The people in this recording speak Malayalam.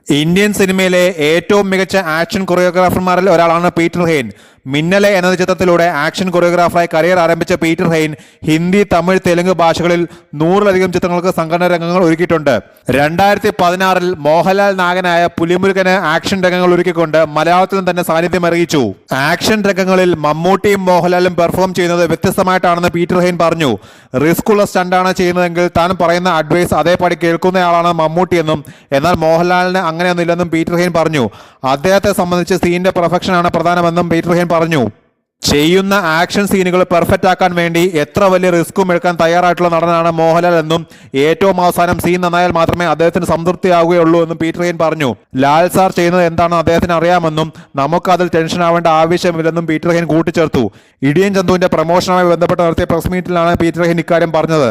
ഇന്ത്യൻ സിനിമയിലെ ഏറ്റവും മികച്ച ആക്ഷൻ കൊറിയോഗ്രാഫർമാരിൽ ഒരാളാണ് പീറ്റർ ഹെയ്ൻ. മിന്നലെ എന്ന ചിത്രത്തിലൂടെ ആക്ഷൻ കൊറിയോഗ്രാഫറായി കരിയർ ആരംഭിച്ച പീറ്റർ ഹെയ്ൻ ഹിന്ദി, തമിഴ്, തെലുങ്ക് ഭാഷകളിൽ 100-ലധികം ചിത്രങ്ങൾക്ക് സംഘടന രംഗങ്ങൾ ഒരുക്കിയിട്ടുണ്ട്. 2016-ൽ മോഹൻലാൽ നായകനായ പുലിമുരുകന് ആക്ഷൻ രംഗങ്ങൾ ഒരുക്കിക്കൊണ്ട് മലയാളത്തിലും തന്നെ സാന്നിധ്യം അറിയിച്ചു. ആക്ഷൻ രംഗങ്ങളിൽ മമ്മൂട്ടിയും മോഹൻലാലും പെർഫോം ചെയ്യുന്നത് വ്യത്യസ്തമായിട്ടാണെന്ന് പീറ്റർ ഹെയ്ൻ പറഞ്ഞു. റിസ്ക് ഉള്ള സ്റ്റണ്ടാണ് ചെയ്യുന്നതെങ്കിൽ താൻ പറയുന്ന അഡ്വൈസ് അതേപടി കേൾക്കുന്നയാളാണ് മമ്മൂട്ടിയെന്നും എന്നാൽ മോഹൻലാലിന് അങ്ങനെയൊന്നുമില്ലെന്നും പീറ്റർ ഹെയ്ൻ പറഞ്ഞു. അദ്ദേഹത്തെ സംബന്ധിച്ച് സീനിന്റെ പെർഫെക്ഷനാണ് പ്രധാനമെന്നും പീറ്റർ ഹെയ്ൻ പറഞ്ഞു. ചെയ്യുന്ന ആക്ഷൻ സീനുകൾ പെർഫെക്റ്റ് ആക്കാൻ വേണ്ടി എത്ര വലിയ റിസ്ക്കും എടുക്കാൻ തയ്യാറായിട്ടുള്ള നടനാണ് മോഹൻലാൽ എന്നും ഏറ്റവും അവസാനം സീൻ നന്നായാൽ മാത്രമേ അദ്ദേഹത്തിന് സംതൃപ്തിയാവുകയുള്ളൂ എന്നും പീറ്റർ ഹെയ്ൻ പറഞ്ഞു. ലാൽ സാർ ചെയ്യുന്നത് എന്താണെന്ന് അദ്ദേഹത്തിന് അറിയാമെന്നും നമുക്ക് അതിൽ ടെൻഷൻ ആവേണ്ട ആവശ്യമില്ലെന്നും പീറ്റർ ഹെയ്ൻ കൂട്ടിച്ചേർത്തു. ഇടിയൻ ചന്തുവിന്റെ പ്രമോഷനുമായി ബന്ധപ്പെട്ട് നടത്തിയ പ്രസ് മീറ്റിലാണ് പീറ്റർ ഹെയ്ൻ ഇക്കാര്യം പറഞ്ഞത്.